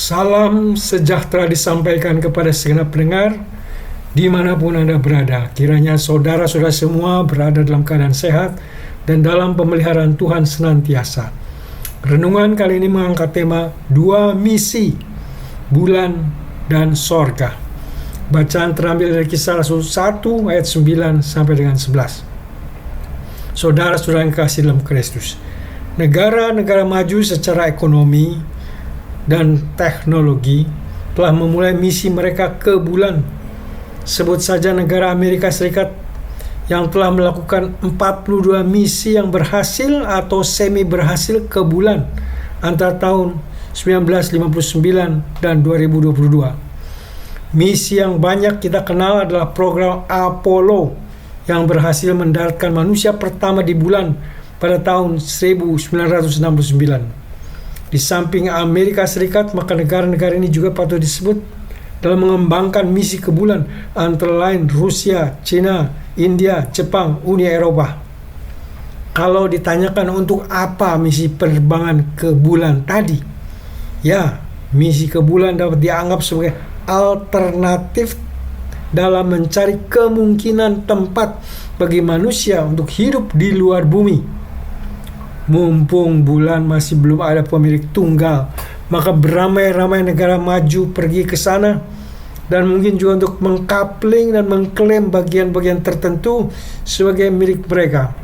Salam sejahtera disampaikan kepada segenap pendengar dimanapun Anda berada. Kiranya saudara-saudara semua berada dalam keadaan sehat dan dalam pemeliharaan Tuhan senantiasa. Renungan kali ini mengangkat tema dua misi, bulan dan sorga. Bacaan terambil dari Kisah Rasul 1 ayat 9 sampai dengan 11. Saudara-saudara yang kasih dalam Kristus, negara-negara maju secara ekonomi dan teknologi telah memulai misi mereka ke bulan. Sebut saja negara Amerika Serikat yang telah melakukan 42 misi yang berhasil atau semi berhasil ke bulan antara tahun 1959 dan 2022. Misi yang banyak kita kenal adalah program Apollo yang berhasil mendaratkan manusia pertama di bulan pada tahun 1969. Di samping Amerika Serikat, maka negara-negara ini juga patut disebut dalam mengembangkan misi ke bulan, antara lain Rusia, China, India, Jepang, Uni Eropa. Kalau ditanyakan untuk apa misi penerbangan ke bulan tadi, ya, misi ke bulan dapat dianggap sebagai alternatif dalam mencari kemungkinan tempat bagi manusia untuk hidup di luar bumi. Mumpung bulan masih belum ada pemilik tunggal, maka beramai-ramai negara maju pergi ke sana, dan mungkin juga untuk mengkapling dan mengklaim bagian-bagian tertentu sebagai milik mereka.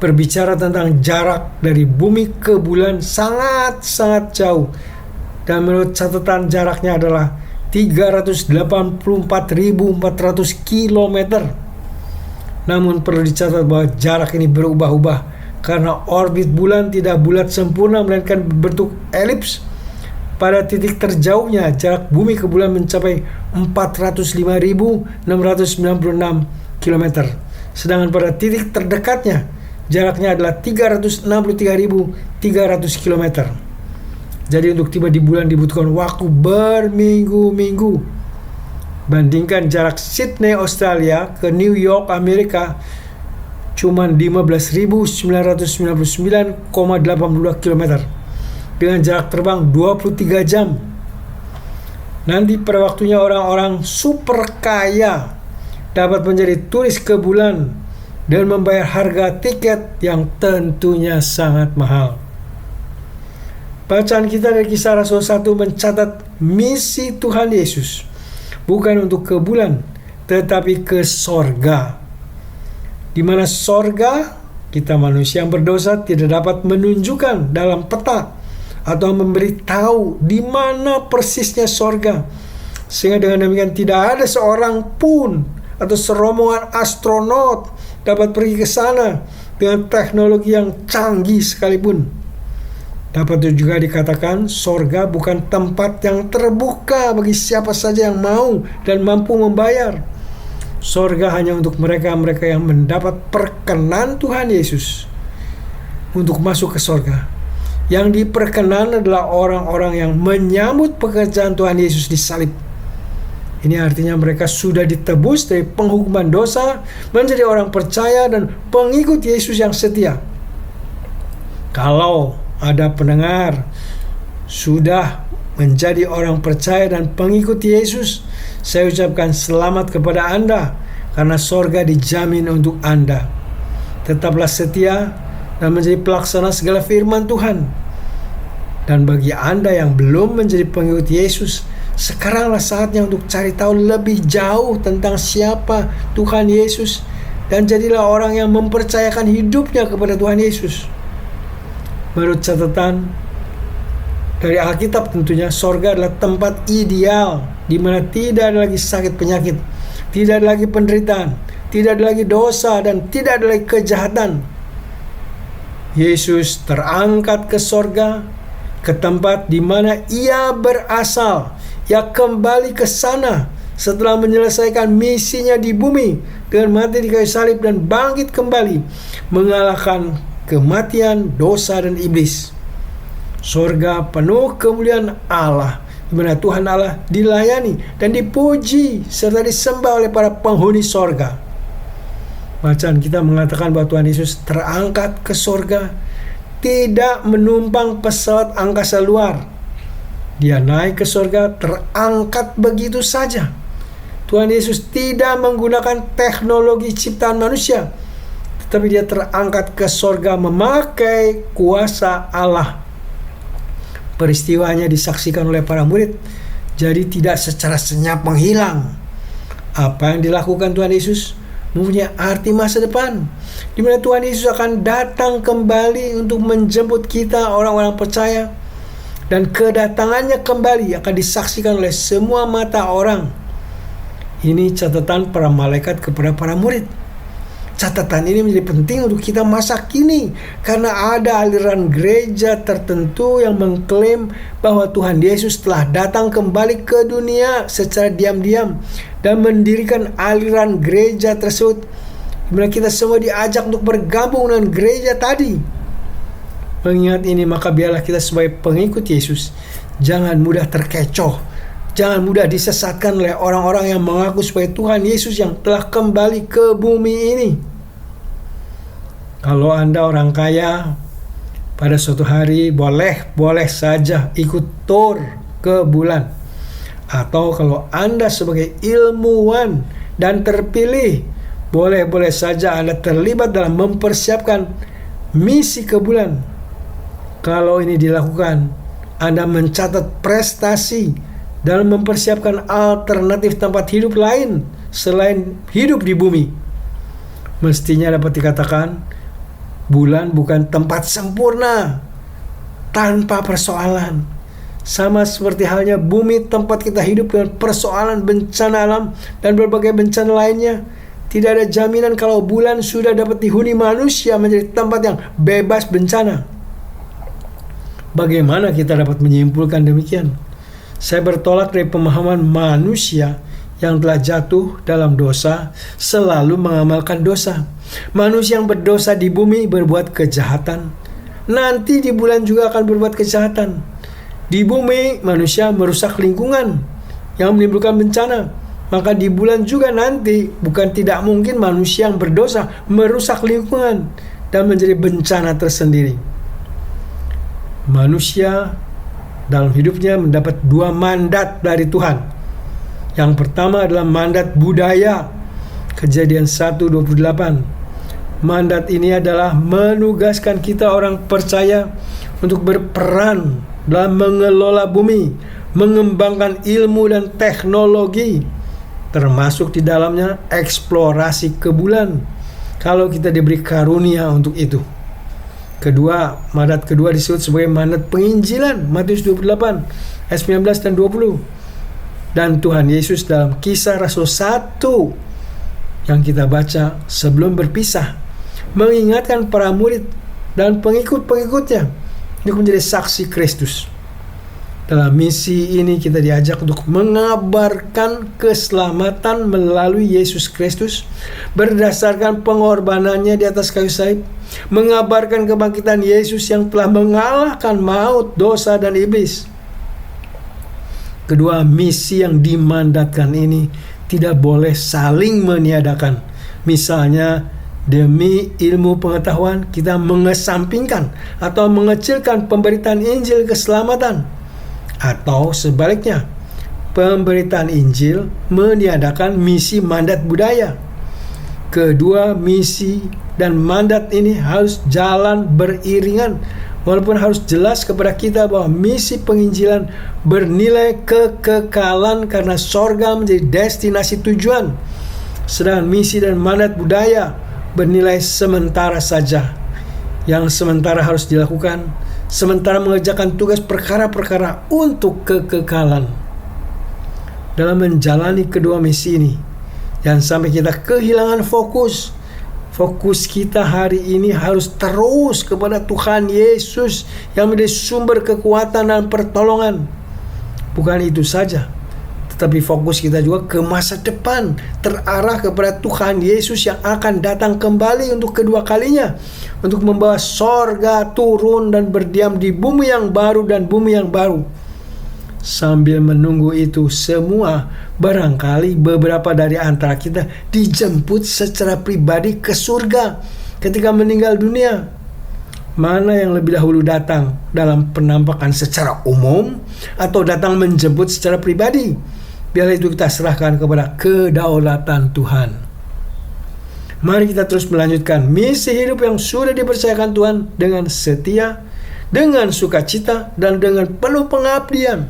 Berbicara tentang jarak dari bumi ke bulan sangat-sangat jauh, dan menurut catatan jaraknya adalah 384.400 km. Namun perlu dicatat bahwa jarak ini berubah-ubah karena orbit bulan tidak bulat sempurna melainkan berbentuk elips. Pada titik terjauhnya jarak bumi ke bulan mencapai 405.696 km. Sedangkan pada titik terdekatnya jaraknya adalah 363.300 km. Jadi untuk tiba di bulan dibutuhkan waktu berminggu-minggu. Bandingkan jarak Sydney, Australia ke New York, Amerika cuma 15.999,82 km dengan jarak terbang 23 jam. Nanti pada waktunya orang-orang super kaya dapat menjadi turis ke bulan dan membayar harga tiket yang tentunya sangat mahal. Bacaan kita dari Kisah Rasul 1 mencatat misi Tuhan Yesus bukan untuk ke bulan, tetapi ke sorga. Di mana sorga, kita manusia yang berdosa tidak dapat menunjukkan dalam peta atau memberitahu di mana persisnya sorga, sehingga dengan demikian tidak ada seorang pun atau serombongan astronot dapat pergi ke sana dengan teknologi yang canggih sekalipun. Dapat juga dikatakan sorga bukan tempat yang terbuka bagi siapa saja yang mau dan mampu membayar. Sorga hanya untuk mereka-mereka yang mendapat perkenan Tuhan Yesus untuk masuk ke sorga. Yang diperkenan adalah orang-orang yang menyambut pekerjaan Tuhan Yesus di salib. Ini artinya mereka sudah ditebus dari penghukuman dosa, menjadi orang percaya dan pengikut Yesus yang setia. Kalau ada pendengar sudah menjadi orang percaya dan pengikut Yesus, saya ucapkan selamat kepada Anda karena sorga dijamin untuk Anda. Tetaplah setia dan menjadi pelaksana segala firman Tuhan. Dan bagi Anda yang belum menjadi pengikut Yesus, sekaranglah saatnya untuk cari tahu lebih jauh tentang siapa Tuhan Yesus dan jadilah orang yang mempercayakan hidupnya kepada Tuhan Yesus. Menurut catatan dari Alkitab tentunya, sorga adalah tempat ideal di mana tidak ada lagi sakit penyakit, tidak ada lagi penderitaan, tidak ada lagi dosa, dan tidak ada lagi kejahatan. Yesus terangkat ke sorga, ke tempat di mana ia berasal. Ia kembali ke sana setelah menyelesaikan misinya di bumi dengan mati di kayu salib dan bangkit kembali, mengalahkan kematian, dosa, dan iblis. Sorga penuh kemuliaan Allah, di mana Tuhan Allah dilayani dan dipuji serta disembah oleh para penghuni sorga. Bacaan kita mengatakan bahwa Tuhan Yesus terangkat ke sorga, tidak menumpang pesawat angkasa luar, Dia naik ke surga, terangkat begitu saja. Tuhan Yesus tidak menggunakan teknologi ciptaan manusia, tetapi dia terangkat ke surga memakai kuasa Allah. Peristiwanya disaksikan oleh para murid, jadi tidak secara senyap menghilang. Apa yang dilakukan Tuhan Yesus mempunyai arti masa depan, di mana Tuhan Yesus akan datang kembali untuk menjemput kita orang-orang percaya, dan kedatangannya kembali akan disaksikan oleh semua mata orang. Ini catatan para malaikat kepada para murid. Catatan ini menjadi penting untuk kita masa kini, karena ada aliran gereja tertentu yang mengklaim bahwa Tuhan Yesus telah datang kembali ke dunia secara diam-diam dan mendirikan aliran gereja tersebut, di mana kita semua diajak untuk bergabung dengan gereja tadi. Mengingat ini, maka biarlah kita sebagai pengikut Yesus jangan mudah terkecoh, jangan mudah disesatkan oleh orang-orang yang mengaku sebagai Tuhan Yesus yang telah kembali ke bumi ini. Kalau Anda orang kaya, pada suatu hari boleh saja ikut tur ke bulan. Atau kalau Anda sebagai ilmuwan dan terpilih, boleh saja Anda terlibat dalam mempersiapkan misi ke bulan. Kalau ini dilakukan, Anda mencatat prestasi dalam mempersiapkan alternatif tempat hidup lain selain hidup di bumi. Mestinya dapat dikatakan, bulan bukan tempat sempurna tanpa persoalan. Sama seperti halnya bumi tempat kita hidup dengan persoalan bencana alam dan berbagai bencana lainnya. Tidak ada jaminan kalau bulan sudah dapat dihuni manusia menjadi tempat yang bebas bencana. Bagaimana kita dapat menyimpulkan demikian? Saya bertolak dari pemahaman manusia yang telah jatuh dalam dosa selalu mengamalkan dosa. Manusia yang berdosa di bumi berbuat kejahatan, nanti di bulan juga akan berbuat kejahatan. Di bumi manusia merusak lingkungan yang menimbulkan bencana, maka di bulan juga nanti bukan tidak mungkin manusia yang berdosa merusak lingkungan dan menjadi bencana tersendiri. Manusia dalam hidupnya mendapat dua mandat dari Tuhan. Yang pertama adalah mandat budaya, Kejadian 1:28. Mandat ini adalah menugaskan kita orang percaya untuk berperan dalam mengelola bumi, mengembangkan ilmu dan teknologi, termasuk di dalamnya eksplorasi ke bulan, kalau kita diberi karunia untuk itu. Mandat kedua disebut sebagai mandat penginjilan, Matius 28 ayat 19 dan 20. Dan Tuhan Yesus dalam Kisah Rasul 1 yang kita baca sebelum berpisah mengingatkan para murid dan pengikut-pengikutnya untuk menjadi saksi Kristus. Dalam misi ini kita diajak untuk mengabarkan keselamatan melalui Yesus Kristus berdasarkan pengorbanannya di atas kayu salib, mengabarkan kebangkitan Yesus yang telah mengalahkan maut, dosa, dan iblis. Kedua misi yang dimandatkan ini tidak boleh saling meniadakan. Misalnya, demi ilmu pengetahuan kita mengesampingkan atau mengecilkan pemberitaan Injil keselamatan, atau sebaliknya, pemberitaan Injil meniadakan misi mandat budaya. Kedua misi dan mandat ini harus jalan beriringan, walaupun harus jelas kepada kita bahwa misi penginjilan bernilai kekekalan karena sorga menjadi destinasi tujuan, sedangkan misi dan mandat budaya bernilai sementara saja. Yang sementara harus dilakukan, sementara mengerjakan tugas perkara-perkara untuk kekekalan. Dalam menjalani kedua misi ini, jangan sampai kita kehilangan fokus. Fokus kita hari ini harus terus kepada Tuhan Yesus yang menjadi sumber kekuatan dan pertolongan. Bukan itu saja, tetapi fokus kita juga ke masa depan, terarah kepada Tuhan Yesus yang akan datang kembali untuk kedua kalinya, untuk membawa sorga turun dan berdiam di bumi yang baru dan bumi yang baru. Sambil menunggu itu semua, barangkali beberapa dari antara kita dijemput secara pribadi ke surga ketika meninggal dunia. mana yang lebih dahulu datang dalam penampakan secara umum atau datang menjemput secara pribadi. Biarlah itu kita serahkan kepada kedaulatan Tuhan. Mari kita terus melanjutkan misi hidup yang sudah dipercayakan Tuhan dengan setia, dengan sukacita, dan dengan penuh pengabdian.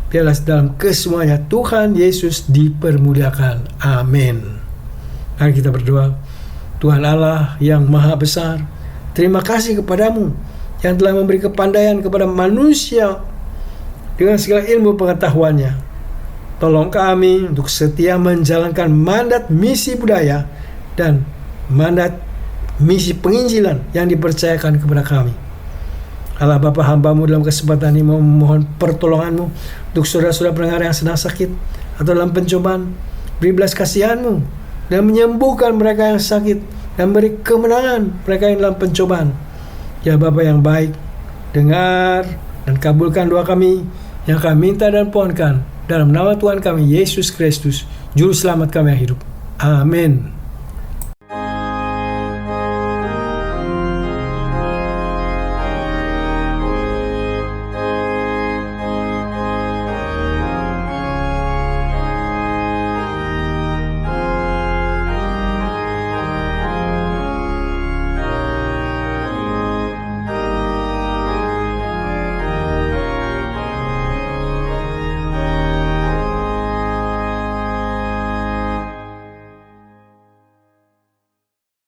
Biarlah dalam kesemuanya Tuhan Yesus dipermuliakan. Amin. Mari kita berdoa. Tuhan Allah yang maha besar, terima kasih kepadamu yang telah memberi kepandaian kepada manusia dengan segala ilmu pengetahuannya. Tolong kami untuk setia menjalankan mandat misi budaya dan mandat misi penginjilan yang dipercayakan kepada kami. Allah Bapa, hamba-Mu dalam kesempatan ini memohon pertolongan-Mu untuk saudara-saudara pendengar yang sedang sakit atau dalam pencobaan. Beri belas kasihan-Mu dan menyembuhkan mereka yang sakit dan beri kemenangan mereka yang dalam pencobaan. Ya Bapa yang baik, dengar dan kabulkan doa kami yang kami minta dan pohonkan dalam nama Tuhan kami Yesus Kristus, Juru Selamat kami yang hidup. Amin.